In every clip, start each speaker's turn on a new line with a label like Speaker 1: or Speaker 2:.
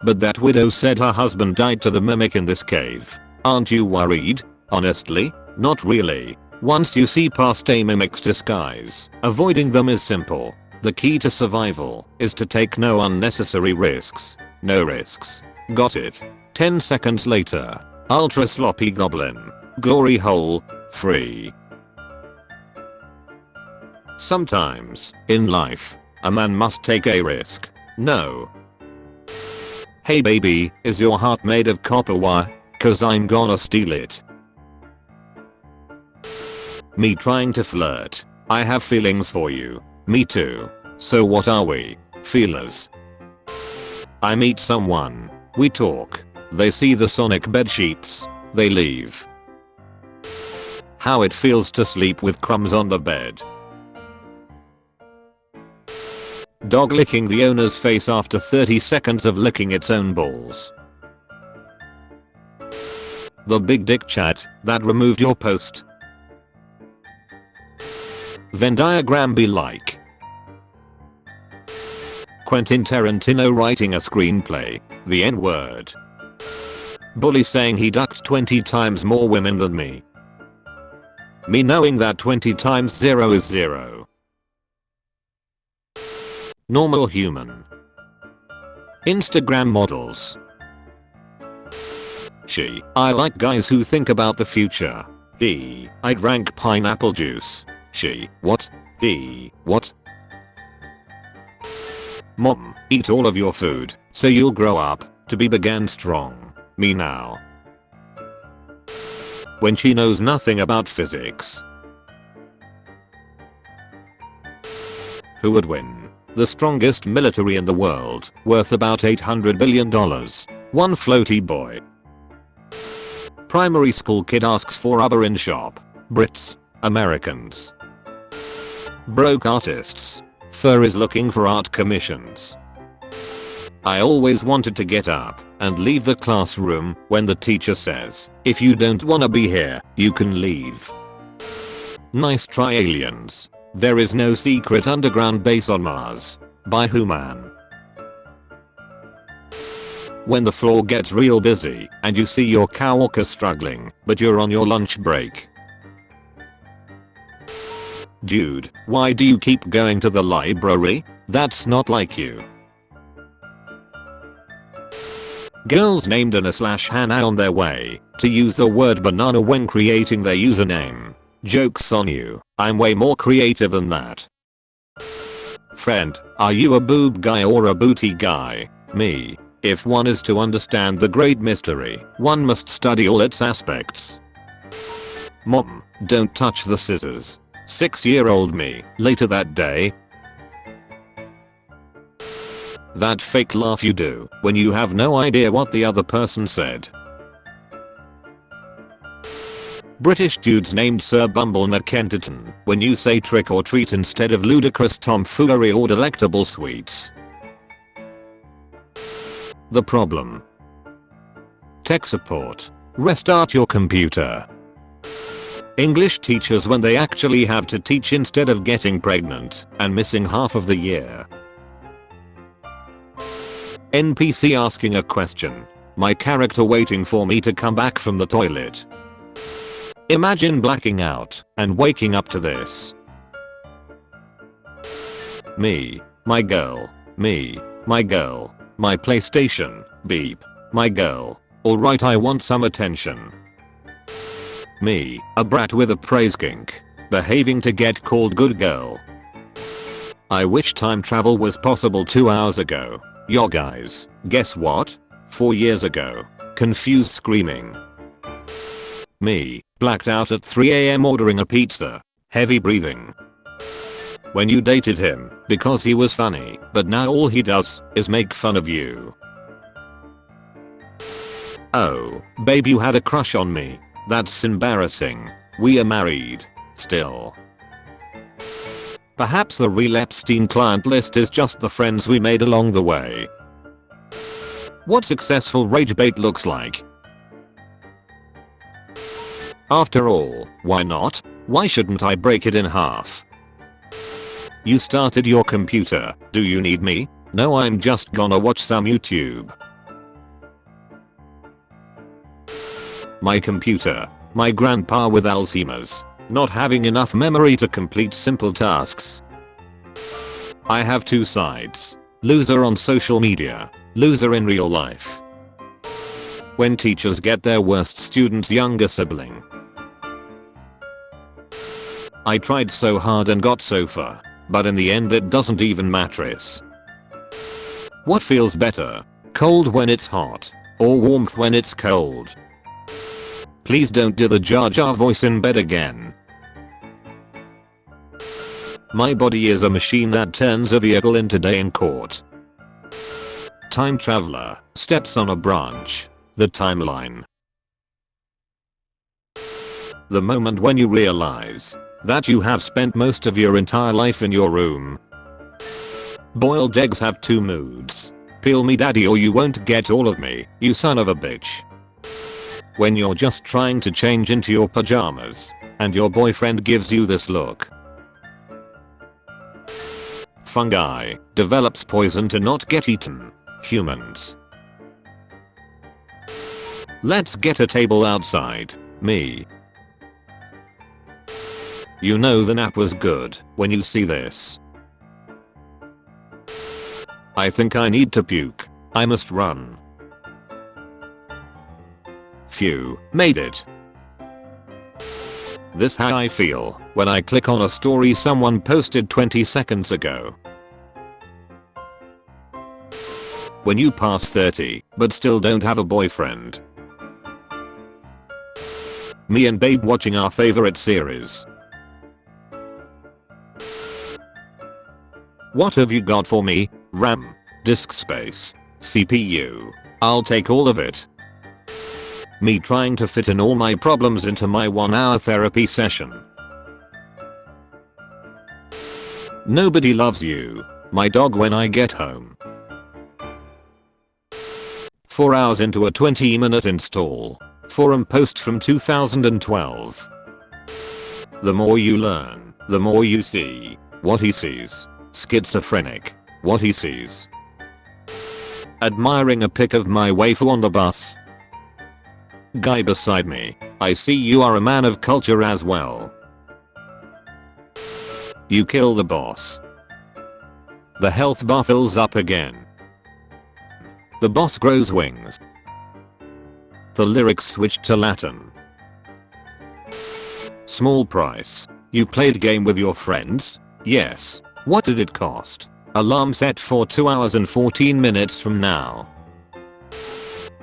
Speaker 1: But that widow said her husband died to the mimic in this cave. Aren't you worried? Honestly, not really. Once you see past a mimic's disguise, avoiding them is simple. The key to survival is to take no unnecessary risks. No risks. Got it. 10 seconds later. Ultra sloppy goblin. Glory hole. 3. Sometimes, in life, a man must take a risk. No. Hey baby, is your heart made of copper wire? 'Cause I'm gonna steal it. Me trying to flirt. I have feelings for you. Me too. So what are we? Feelers. I meet someone. We talk. They see the Sonic bed sheets. They leave. How it feels to sleep with crumbs on the bed. Dog licking the owner's face after 30 seconds of licking its own balls. The big dick chat that removed your post. Venn diagram be like. Quentin Tarantino writing a screenplay. The N-word. Bully saying he ducked 20 times more women than me. Me knowing that 20 times 0 is 0. Normal human. Instagram models. She. I like guys who think about the future. He. I drank pineapple juice. She. What? He. What? Mom. Eat all of your food so you'll grow up to be big and strong. Me now. When she knows nothing about physics. Who would win? The strongest military in the world, worth about $800 billion. One floaty boy. Primary school kid asks for rubber in shop. Brits. Americans. Broke artists. Fur is looking for art commissions. I always wanted to get up and leave the classroom when the teacher says, if you don't wanna be here, you can leave. Nice try, aliens. There is no secret underground base on Mars. By who, man? When the floor gets real busy and you see your coworker struggling, but you're on your lunch break. Dude, why do you keep going to the library? That's not like you. Girls named Anna/Hannah on their way to use the word banana when creating their username. Joke's on you, I'm way more creative than that. Friend, are you a boob guy or a booty guy? Me. If one is to understand the great mystery, one must study all its aspects. Mom, don't touch the scissors. 6-year-old me, later that day. That fake laugh you do when you have no idea what the other person said. British dudes named Sir Bumble McKenterton when you say trick or treat instead of ludicrous tomfoolery or delectable sweets. The problem. Tech support. Restart your computer. English teachers when they actually have to teach instead of getting pregnant and missing half of the year. NPC asking a question. My character waiting for me to come back from the toilet. Imagine blacking out and waking up to this. Me, my girl, me, my girl, my PlayStation, beep, my girl, alright I want some attention. Me, a brat with a praise kink, behaving to get called good girl. I wish time travel was possible 2 hours ago. Yo guys, guess what? 4 years ago. Confused screaming. Me, blacked out at 3 AM ordering a pizza. Heavy breathing. When you dated him because he was funny, but now all he does is make fun of you. Oh, babe, you had a crush on me. That's embarrassing. We are married. Still. Perhaps the real Epstein client list is just the friends we made along the way. What successful rage bait looks like. After all, why not? Why shouldn't I break it in half? You started your computer. Do you need me? No, I'm just gonna watch some YouTube. my computer, my grandpa with Alzheimer's, not having enough memory to complete simple tasks. I have two sides. Loser on social media, loser in real life. When teachers get their worst student's younger sibling. I tried so hard and got so far, but in the end it doesn't even mattress. What feels better? Cold when it's hot, or warmth when it's cold? Please don't do the Jar Jar voice in bed again. My body is a machine that turns a vehicle into day in court. Time traveler steps on a branch. The timeline. The moment when you realize that you have spent most of your entire life in your room. Boiled eggs have two moods. Peel me daddy or you won't get all of me, you son of a bitch. When you're just trying to change into your pajamas and your boyfriend gives you this look. Fungi develops poison to not get eaten. Humans. Let's get a table outside. Me. You know the nap was good when you see this. I think I need to puke. I must run. Phew, made it. This how I feel when I click on a story someone posted 20 seconds ago. When you pass 30 but still don't have a boyfriend. Me and babe watching our favorite series. What have you got for me? RAM, disk space, CPU. I'll take all of it. Me trying to fit in all my problems into my 1-hour therapy session. Nobody loves you, my dog when I get home. 4 hours into a 20-minute install. Forum post from 2012. The more you learn, the more you see what he sees. Schizophrenic. What he sees. Admiring a pic of my waifu on the bus. Guy beside me, I see you are a man of culture as well. You kill the boss. The health bar fills up again. The boss grows wings. The lyrics switched to Latin. Small price. You played game with your friends? Yes. What did it cost? Alarm set for 2 hours and 14 minutes from now.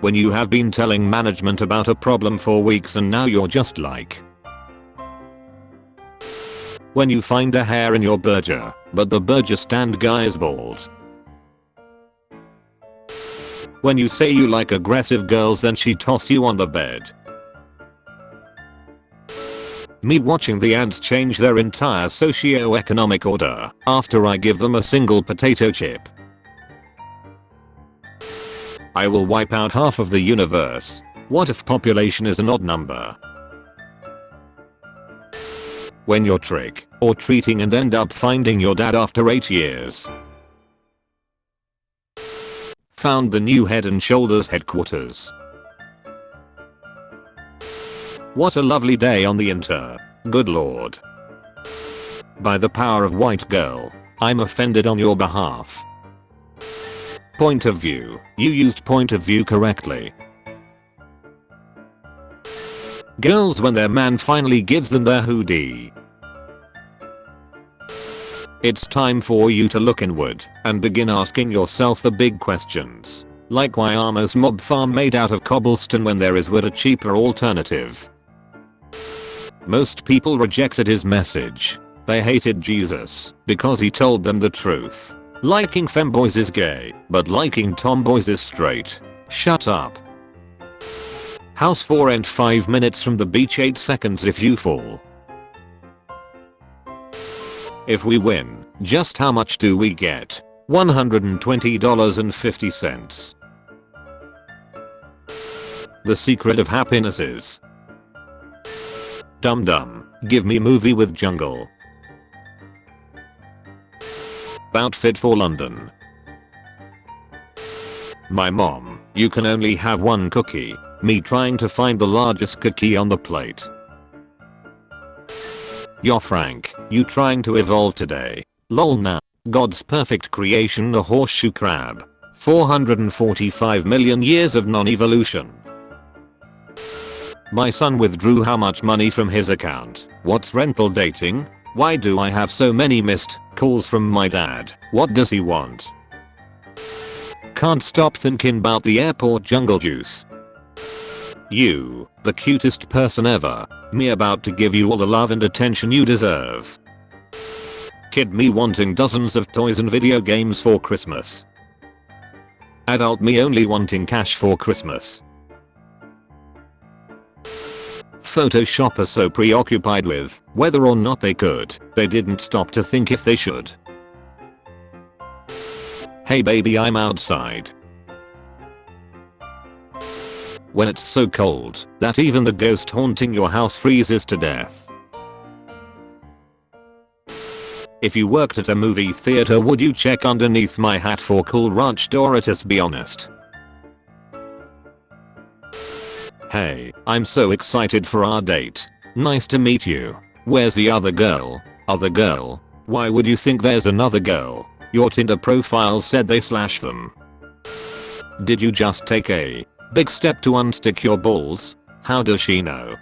Speaker 1: When you have been telling management about a problem for weeks and now you're just like. When you find a hair in your burger, but the burger stand guy is bald. When you say you like aggressive girls then she toss you on the bed. Me watching the ants change their entire socio-economic order after I give them a single potato chip. I will wipe out half of the universe. What if population is an odd number? When you're trick or treating and end up finding your dad after 8 years. Found the new Head and Shoulders headquarters. What a lovely day on the inter. Good lord. By the power of white girl, I'm offended on your behalf. Point of view. You used point of view correctly. Girls when their man finally gives them their hoodie. It's time for you to look inward and begin asking yourself the big questions. Like why Amos mob farm made out of cobblestone when there is wood a cheaper alternative. Most people rejected his message. They hated Jesus because he told them the truth. Liking femboys is gay, but liking tomboys is straight. Shut up. House 4 and 5 minutes from the beach 8 seconds if you fall. If we win, just how much do we get? $120.50. The secret of happiness is. Dum dum, give me movie with jungle. Outfit for London. My mom, you can only have one cookie. Me trying to find the largest cookie on the plate. Yo Frank, you trying to evolve today? Lol nah. God's perfect creation, a horseshoe crab. 445 million years of non-evolution. My son withdrew how much money from his account? What's rental dating? Why do I have so many missed calls from my dad? What does he want? Can't stop thinking about the airport jungle juice. You, the cutest person ever. Me about to give you all the love and attention you deserve. Kid me wanting dozens of toys and video games for Christmas. Adult me only wanting cash for Christmas. Photoshopper so preoccupied with whether or not they could, they didn't stop to think if they should. Hey baby, I'm outside. When it's so cold that even the ghost haunting your house freezes to death. If you worked at a movie theater, would you check underneath my hat for cool ranch Doritos? Be honest. Hey, I'm so excited for our date. Nice to meet you. Where's the other girl? Other girl? Why would you think there's another girl? Your Tinder profile said they slashed them. Did you just take a big step to unstick your balls? How does she know?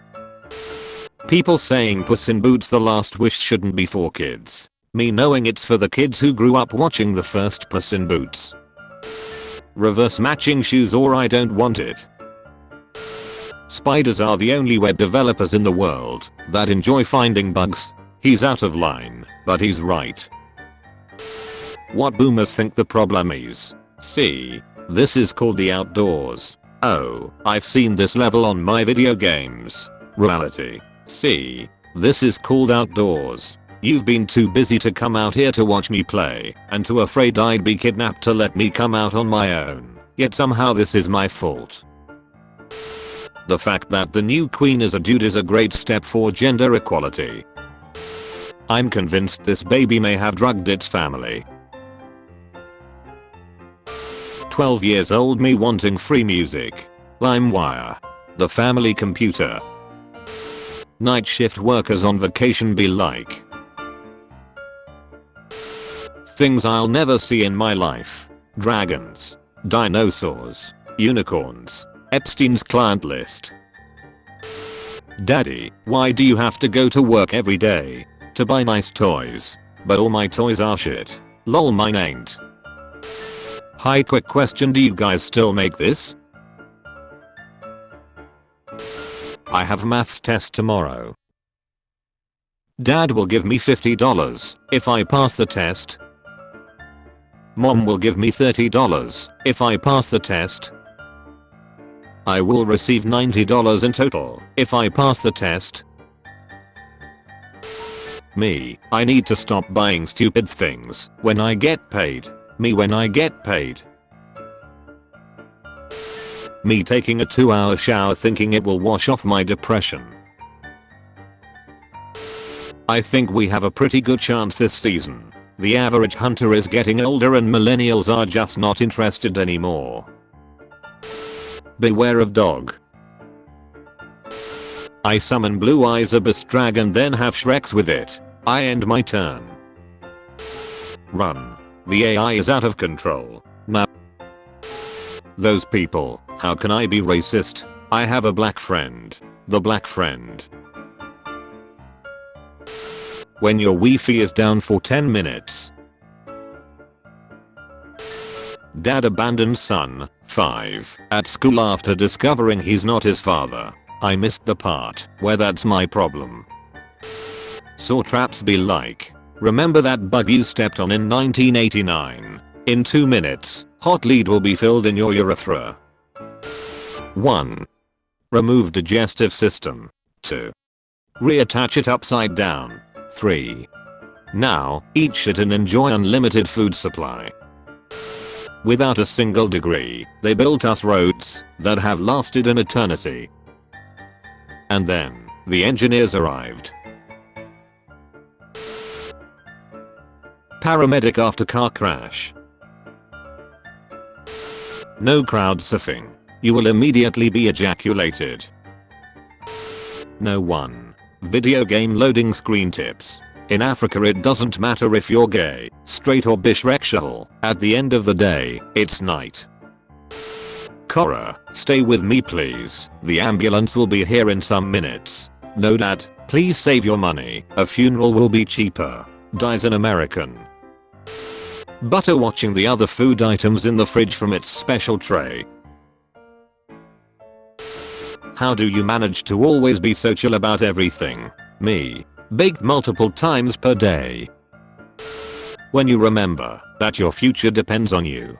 Speaker 1: People saying Puss in Boots: The Last Wish shouldn't be for kids. Me knowing it's for the kids who grew up watching the first Puss in Boots. Reverse matching shoes, or I don't want it. Spiders are the only web developers in the world that enjoy finding bugs. He's out of line, but he's right. What boomers think the problem is? See, this is called the outdoors. Oh, I've seen this level on my video games. Reality. See, this is called outdoors. You've been too busy to come out here to watch me play, and too afraid I'd be kidnapped to let me come out on my own. Yet somehow this is my fault. The fact that the new queen is a dude is a great step for gender equality. I'm convinced this baby may have drugged its family. 12 years old me wanting free music. LimeWire. The family computer. Night shift workers on vacation be like. Things I'll never see in my life. Dragons. Dinosaurs. Unicorns. Epstein's client list. Daddy, why do you have to go to work every day to buy nice toys? But all my toys are shit. Lol, mine ain't. Hi, quick question, do you guys still make this? I have maths test tomorrow. Dad will give me $50 if I pass the test. Mom will give me $30 if I pass the test. I will receive $90 in total if I pass the test. Me, I need to stop buying stupid things when I get paid. Me when I get paid. Me taking a 2-hour shower thinking it will wash off my depression. I think we have a pretty good chance this season. The average hunter is getting older and millennials are just not interested anymore. Beware of dog. I summon Blue Eyes Abyss Dragon, then have Shreks with it. I end my turn. Run. The AI is out of control. Now. Those people, how can I be racist? I have a black friend. The black friend. When your Wi-Fi is down for 10 minutes. Dad abandoned son, 5, at school after discovering he's not his father. I missed the part where that's my problem. Saw traps be like. Remember that bug you stepped on in 1989? In 2 minutes, hot lead will be filled in your urethra. 1. Remove digestive system. 2. Reattach it upside down. 3. Now, eat shit and enjoy unlimited food supply. Without a single degree, they built us roads that have lasted an eternity. And then, the engineers arrived. Paramedic after car crash. No crowd surfing. You will immediately be ejaculated. No one. Video game loading screen tips. In Africa it doesn't matter if you're gay, straight or bisexual, at the end of the day, it's night. Cora, stay with me please, the ambulance will be here in some minutes. No dad, please save your money, a funeral will be cheaper. Dies an American. Butter watching the other food items in the fridge from its special tray. How do you manage to always be so chill about everything? Me. Baked multiple times per day. When you remember that your future depends on you.